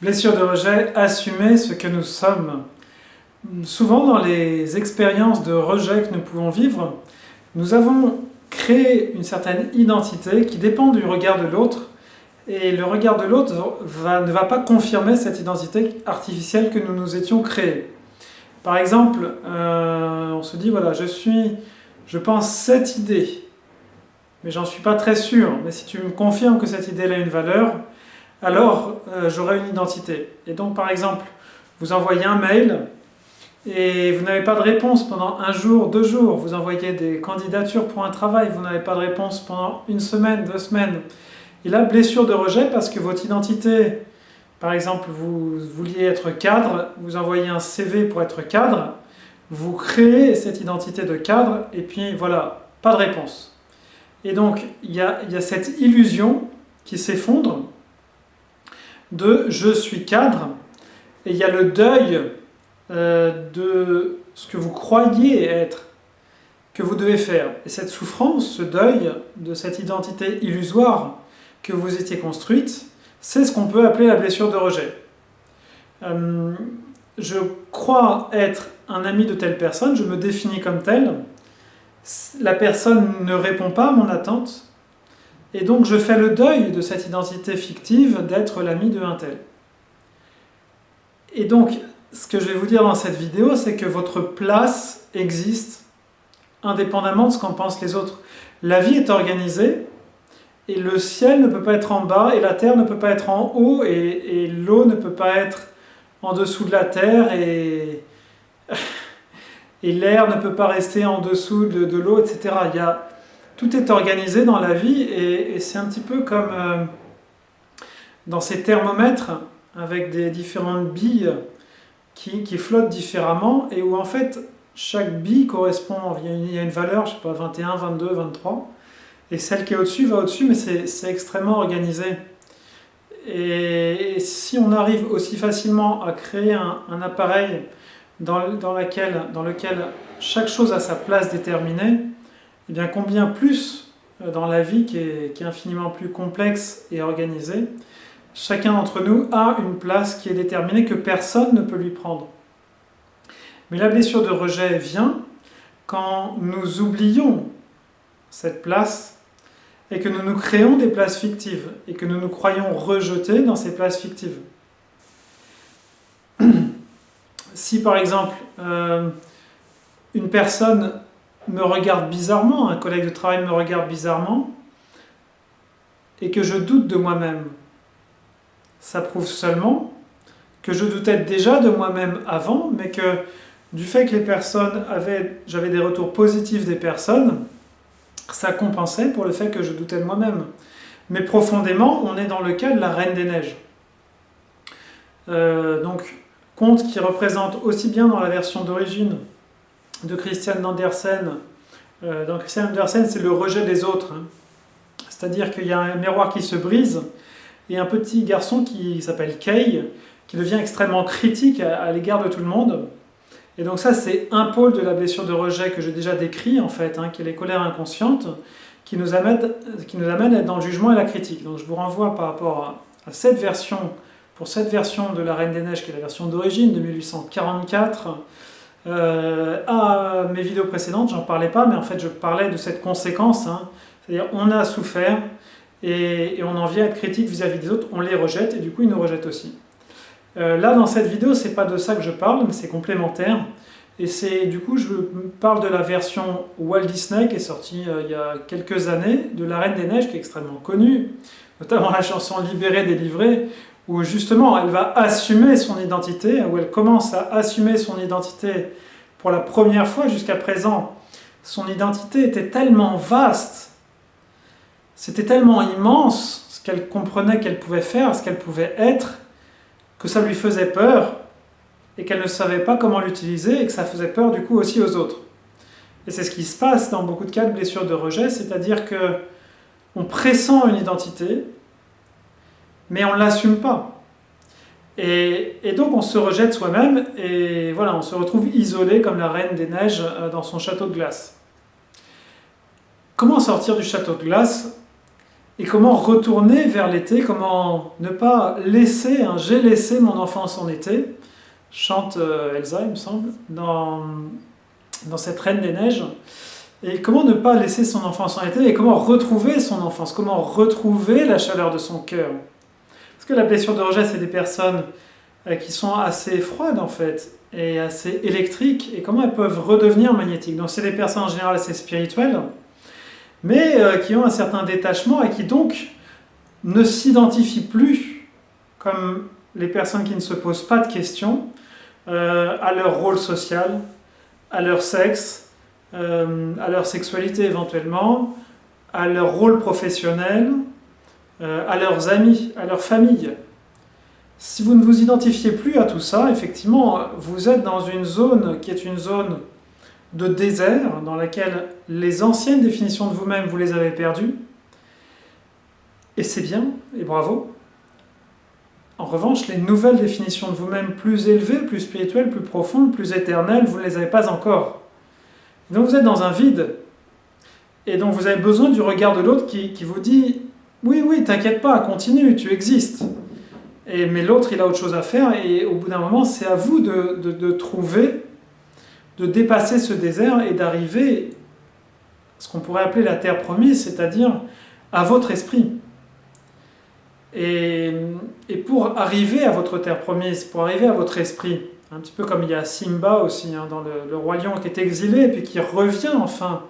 Blessure de rejet, assumer ce que nous sommes. Souvent dans les expériences de rejet que nous pouvons vivre, nous avons créé une certaine identité qui dépend du regard de l'autre, et le regard de l'autre ne va pas confirmer cette identité artificielle que nous nous étions créée. Par exemple, on se dit voilà, je pense cette idée, mais j'en suis pas très sûr, mais si tu me confirmes que cette idée a une valeur, alors j'aurai une identité. Et donc par exemple, vous envoyez un mail et vous n'avez pas de réponse pendant un jour, 2 jours, vous envoyez des candidatures pour un travail, vous n'avez pas de réponse pendant 1 semaine, 2 semaines. Et là, blessure de rejet parce que votre identité, par exemple, vous vouliez être cadre, vous envoyez un CV pour être cadre, vous créez cette identité de cadre et puis voilà, pas de réponse. Et donc il y a cette illusion qui s'effondre de je suis cadre, et il y a le deuil de ce que vous croyez être, que vous devez faire. Et cette souffrance, ce deuil de cette identité illusoire que vous étiez construite, c'est ce qu'on peut appeler la blessure de rejet. Je crois être un ami de telle personne, je me définis comme tel, la personne ne répond pas à mon attente, et donc je fais le deuil de cette identité fictive d'être l'ami de un tel. Et donc, ce que je vais vous dire dans cette vidéo, c'est que votre place existe indépendamment de ce qu'en pensent les autres. La vie est organisée, et le ciel ne peut pas être en bas, et la terre ne peut pas être en haut, et l'eau ne peut pas être en dessous de la terre, et l'air ne peut pas rester en dessous de l'eau, etc. Tout est organisé dans la vie, et c'est un petit peu comme dans ces thermomètres avec des différentes billes qui flottent différemment, et où en fait chaque bille correspond, il y a une valeur, je sais pas, 21, 22, 23, et celle qui est au-dessus va au-dessus, mais c'est extrêmement organisé. Et si on arrive aussi facilement à créer un appareil dans lequel chaque chose a sa place déterminée, et bien combien plus dans la vie qui est infiniment plus complexe et organisée, chacun d'entre nous a une place qui est déterminée que personne ne peut lui prendre. Mais la blessure de rejet vient quand nous oublions cette place et que nous nous créons des places fictives et que nous nous croyons rejetés dans ces places fictives. Si par exemple une personne me regarde bizarrement, un collègue de travail me regarde bizarrement, et que je doute de moi-même, ça prouve seulement que je doutais déjà de moi-même avant, mais que du fait que j'avais des retours positifs des personnes, ça compensait pour le fait que je doutais de moi-même. Mais profondément, on est dans le cas de la Reine des Neiges. Donc, conte qui représente aussi bien dans la version d'origine de Christian Andersen. Dans Christian Andersen, c'est le rejet des autres. C'est-à-dire qu'il y a un miroir qui se brise, et un petit garçon qui s'appelle Kay, qui devient extrêmement critique à l'égard de tout le monde. Et donc ça, c'est un pôle de la blessure de rejet que j'ai déjà décrit, en fait, qui est les colères inconscientes, qui nous amène à être dans le jugement et la critique. Donc je vous renvoie par rapport à cette version, pour cette version de La Reine des Neiges, qui est la version d'origine de 1844, à mes vidéos précédentes, j'en parlais pas, mais en fait je parlais de cette conséquence, c'est-à-dire on a souffert, et on en vient à être critique vis-à-vis des autres, on les rejette, et du coup ils nous rejettent aussi. Là dans cette vidéo, c'est pas de ça que je parle, mais c'est complémentaire, et du coup je parle de la version Walt Disney qui est sortie il y a quelques années, de La Reine des Neiges, qui est extrêmement connue, notamment la chanson Libérée, délivrée, où justement elle va assumer son identité, où elle commence à assumer son identité pour la première fois. Jusqu'à présent, son identité était tellement vaste, c'était tellement immense, ce qu'elle comprenait qu'elle pouvait faire, ce qu'elle pouvait être, que ça lui faisait peur, et qu'elle ne savait pas comment l'utiliser, et que ça faisait peur du coup aussi aux autres. Et c'est ce qui se passe dans beaucoup de cas de blessures de rejet, c'est-à-dire qu'on pressent une identité, mais on ne l'assume pas. Et donc on se rejette soi-même, et voilà, on se retrouve isolé comme la Reine des Neiges dans son château de glace. Comment sortir du château de glace? Et comment retourner vers l'été, comment ne pas laisser, hein, j'ai laissé mon enfance en été, chante Elsa, il me semble, dans cette Reine des Neiges. Et comment ne pas laisser son enfance en été et comment retrouver son enfance, comment retrouver la chaleur de son cœur. Parce que la blessure de rejet, c'est des personnes qui sont assez froides en fait, et assez électriques, et comment elles peuvent redevenir magnétiques. Donc c'est des personnes en général assez spirituelles, mais qui ont un certain détachement et qui donc ne s'identifient plus comme les personnes qui ne se posent pas de questions à leur rôle social, à leur sexe, à leur sexualité éventuellement, à leur rôle professionnel, à leurs amis, à leur famille. Si vous ne vous identifiez plus à tout ça, effectivement, vous êtes dans une zone qui est une zone de désert, dans laquelle les anciennes définitions de vous-même, vous les avez perdues. Et c'est bien, et bravo. En revanche, les nouvelles définitions de vous-même plus élevées, plus spirituelles, plus profondes, plus éternelles, vous ne les avez pas encore. Et donc vous êtes dans un vide. Et donc vous avez besoin du regard de l'autre qui vous dit « Oui, oui, t'inquiète pas, continue, tu existes ». Mais l'autre, il a autre chose à faire, et au bout d'un moment, c'est à vous de trouver, de dépasser ce désert et d'arriver à ce qu'on pourrait appeler la terre promise, c'est-à-dire à votre esprit. Et pour arriver à votre terre promise, pour arriver à votre esprit, un petit peu comme il y a Simba aussi, hein, dans le roi lion qui est exilé et puis qui revient enfin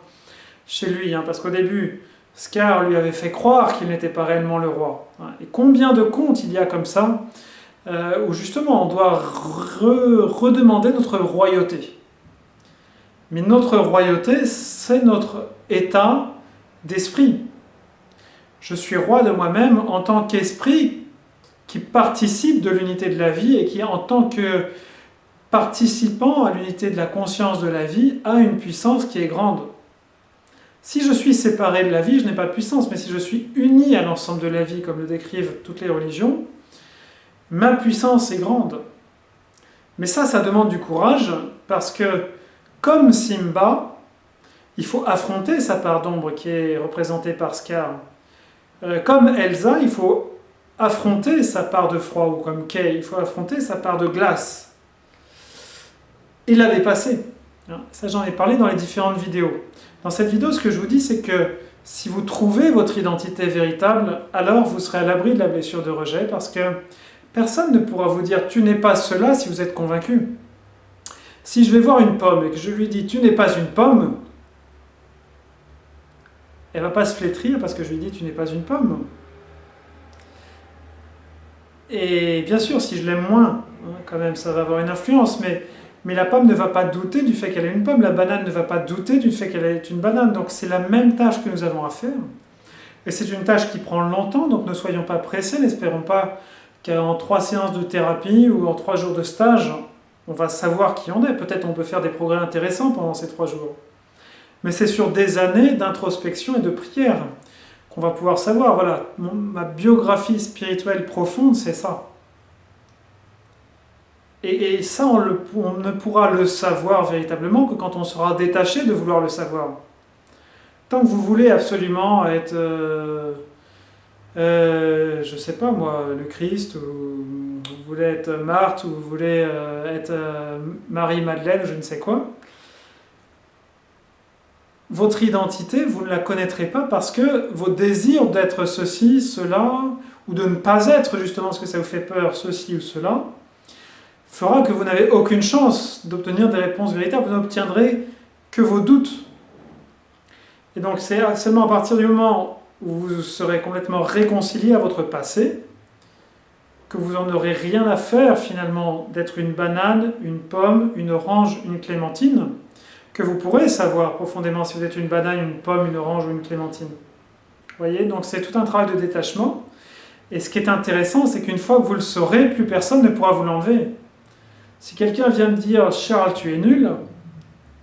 chez lui, hein, parce qu'au début, Scar lui avait fait croire qu'il n'était pas réellement le roi. Et combien de contes il y a comme ça, où justement on doit redemander notre royauté. Mais notre royauté, c'est notre état d'esprit. Je suis roi de moi-même en tant qu'esprit qui participe de l'unité de la vie et qui, en tant que participant à l'unité de la conscience de la vie, a une puissance qui est grande. Si je suis séparé de la vie, je n'ai pas de puissance, mais si je suis uni à l'ensemble de la vie, comme le décrivent toutes les religions, ma puissance est grande. Mais ça demande du courage, parce que, comme Simba, il faut affronter sa part d'ombre qui est représentée par Scar. Comme Elsa, il faut affronter sa part de froid, ou comme Kay, il faut affronter sa part de glace. Et la dépasser. Ça, j'en ai parlé dans les différentes vidéos. Dans cette vidéo, ce que je vous dis, c'est que si vous trouvez votre identité véritable, alors vous serez à l'abri de la blessure de rejet, parce que personne ne pourra vous dire « tu n'es pas cela » si vous êtes convaincu. Si je vais voir une pomme et que je lui dis « tu n'es pas une pomme », elle ne va pas se flétrir parce que je lui dis « tu n'es pas une pomme ». Et bien sûr, si je l'aime moins, quand même, ça va avoir une influence, mais la pomme ne va pas douter du fait qu'elle est une pomme, la banane ne va pas douter du fait qu'elle est une banane. Donc c'est la même tâche que nous avons à faire. Et c'est une tâche qui prend longtemps, donc ne soyons pas pressés, n'espérons pas qu'en 3 séances de thérapie ou en 3 jours de stage, on va savoir qui on est. Peut-être on peut faire des progrès intéressants pendant ces 3 jours. Mais c'est sur des années d'introspection et de prière qu'on va pouvoir savoir, voilà, ma biographie spirituelle profonde, c'est ça. Et ça, on ne pourra le savoir véritablement que quand on sera détaché de vouloir le savoir. Tant que vous voulez absolument être, je sais pas moi, le Christ, ou vous voulez être Marthe, ou vous voulez être Marie-Madeleine, ou je ne sais quoi, votre identité, vous ne la connaîtrez pas parce que vos désirs d'être ceci, cela, ou de ne pas être justement parce que ça vous fait peur, ceci ou cela, fera que vous n'avez aucune chance d'obtenir des réponses véritables, vous n'obtiendrez que vos doutes. Et donc c'est seulement à partir du moment où vous serez complètement réconcilié à votre passé, que vous n'en aurez rien à faire finalement d'être une banane, une pomme, une orange, une clémentine, que vous pourrez savoir profondément si vous êtes une banane, une pomme, une orange ou une clémentine. Vous voyez, donc c'est tout un travail de détachement. Et ce qui est intéressant, c'est qu'une fois que vous le saurez, plus personne ne pourra vous l'enlever. Si quelqu'un vient me dire « Charles, tu es nul »,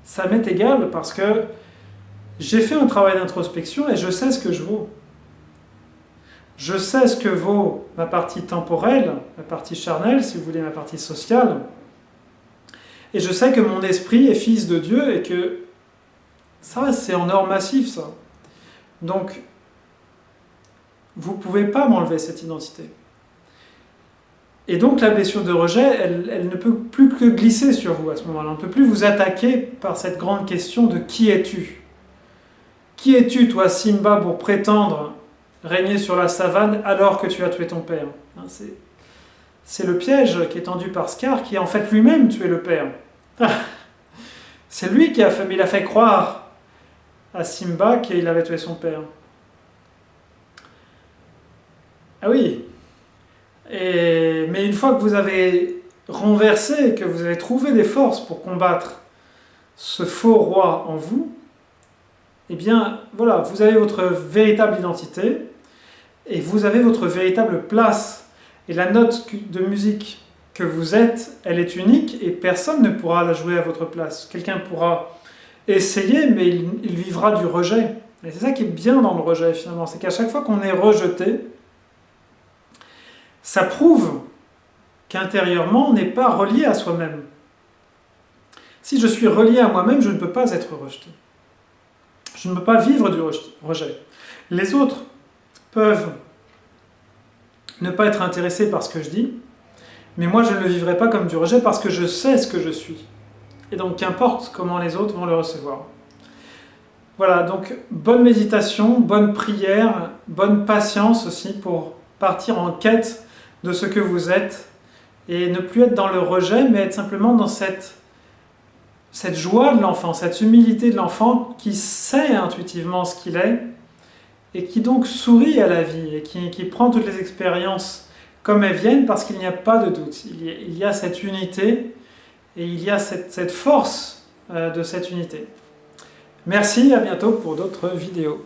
ça m'est égal parce que j'ai fait un travail d'introspection et je sais ce que je vaux. Je sais ce que vaut ma partie temporelle, ma partie charnelle, si vous voulez, ma partie sociale. Et je sais que mon esprit est fils de Dieu et que ça, c'est en or massif, ça. Donc, vous ne pouvez pas m'enlever cette identité. Et donc la blessure de rejet, elle ne peut plus que glisser sur vous à ce moment-là. On ne peut plus vous attaquer par cette grande question de qui es-tu ? Qui es-tu, toi, Simba, pour prétendre régner sur la savane alors que tu as tué ton père ? C'est le piège qui est tendu par Scar, qui en fait lui-même tué le père. C'est lui qui a fait croire à Simba qu'il avait tué son père. Ah oui. Mais une fois que vous avez renversé, que vous avez trouvé des forces pour combattre ce faux roi en vous, eh bien, voilà, vous avez votre véritable identité et vous avez votre véritable place. Et la note de musique que vous êtes, elle est unique et personne ne pourra la jouer à votre place. Quelqu'un pourra essayer, mais il vivra du rejet. Et c'est ça qui est bien dans le rejet, finalement, c'est qu'à chaque fois qu'on est rejeté, ça prouve qu'intérieurement, on n'est pas relié à soi-même. Si je suis relié à moi-même, je ne peux pas être rejeté. Je ne peux pas vivre du rejet. Les autres peuvent ne pas être intéressés par ce que je dis, mais moi je ne le vivrai pas comme du rejet parce que je sais ce que je suis. Et donc qu'importe comment les autres vont le recevoir. Voilà, donc bonne méditation, bonne prière, bonne patience aussi pour partir en quête de ce que vous êtes et ne plus être dans le rejet, mais être simplement dans cette joie de l'enfant, cette humilité de l'enfant qui sait intuitivement ce qu'il est et qui donc sourit à la vie et qui prend toutes les expériences comme elles viennent parce qu'il n'y a pas de doute. Il y a cette unité et il y a cette force de cette unité. Merci, à bientôt pour d'autres vidéos.